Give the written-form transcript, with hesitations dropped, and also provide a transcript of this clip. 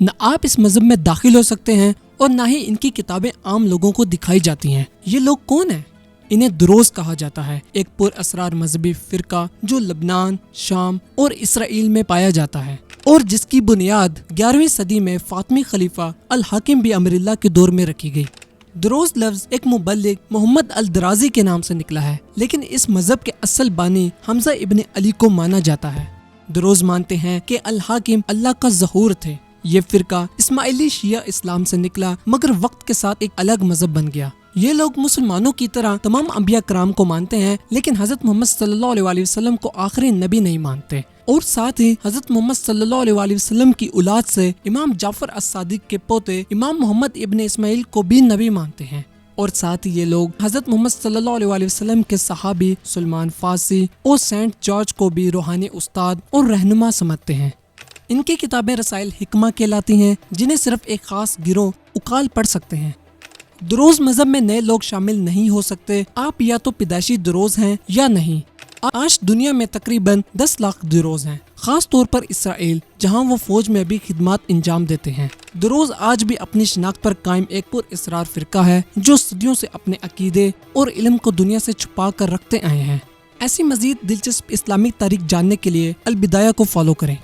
نہ آپ اس مذہب میں داخل ہو سکتے ہیں اور نہ ہی ان کی کتابیں عام لوگوں کو دکھائی جاتی ہیں۔ یہ لوگ کون ہیں؟ انہیں دروز کہا جاتا ہے، ایک پر اسرار مذہبی فرقہ جو لبنان، شام اور اسرائیل میں پایا جاتا ہے اور جس کی بنیاد 11ویں صدی میں فاطمی خلیفہ الحاکم بامر اللہ کے دور میں رکھی گئی۔ دروز لفظ ایک مبلغ محمد الدرازی کے نام سے نکلا ہے، لیکن اس مذہب کے اصل بانی حمزہ ابن علی کو مانا جاتا ہے۔ دروز مانتے ہیں کہ الحاکم اللہ کا ظہور تھے۔ یہ فرقہ اسماعیلی شیعہ اسلام سے نکلا مگر وقت کے ساتھ ایک الگ مذہب بن گیا۔ یہ لوگ مسلمانوں کی طرح تمام انبیاء کرام کو مانتے ہیں، لیکن حضرت محمد صلی اللہ علیہ وسلم کو آخری نبی نہیں مانتے، اور ساتھ ہی حضرت محمد صلی اللہ علیہ وسلم کی اولاد سے امام جعفر الصادق کے پوتے امام محمد ابن اسماعیل کو بھی نبی مانتے ہیں، اور ساتھ ہی یہ لوگ حضرت محمد صلی اللہ علیہ وسلم کے صحابی سلمان فارسی اور سینٹ جارج کو بھی روحانی استاد اور رہنما سمجھتے ہیں۔ ان کی کتابیں رسائل حکمہ کہلاتی ہیں، جنہیں صرف ایک خاص گروہ عقال پڑھ سکتے ہیں۔ دروز مذہب میں نئے لوگ شامل نہیں ہو سکتے۔ آپ یا تو پیدائشی دروز ہیں یا نہیں۔ آج دنیا میں تقریباً 10 لاکھ دروز ہیں، خاص طور پر اسرائیل، جہاں وہ فوج میں بھی خدمات انجام دیتے ہیں۔ دروز آج بھی اپنی شناخت پر قائم ایک پر اسرار فرقہ ہے جو صدیوں سے اپنے عقیدے اور علم کو دنیا سے چھپا کر رکھتے آئے ہیں۔ ایسی مزید دلچسپ اسلامک تاریخ جاننے کے لیے البدایہ کو فالو کریں۔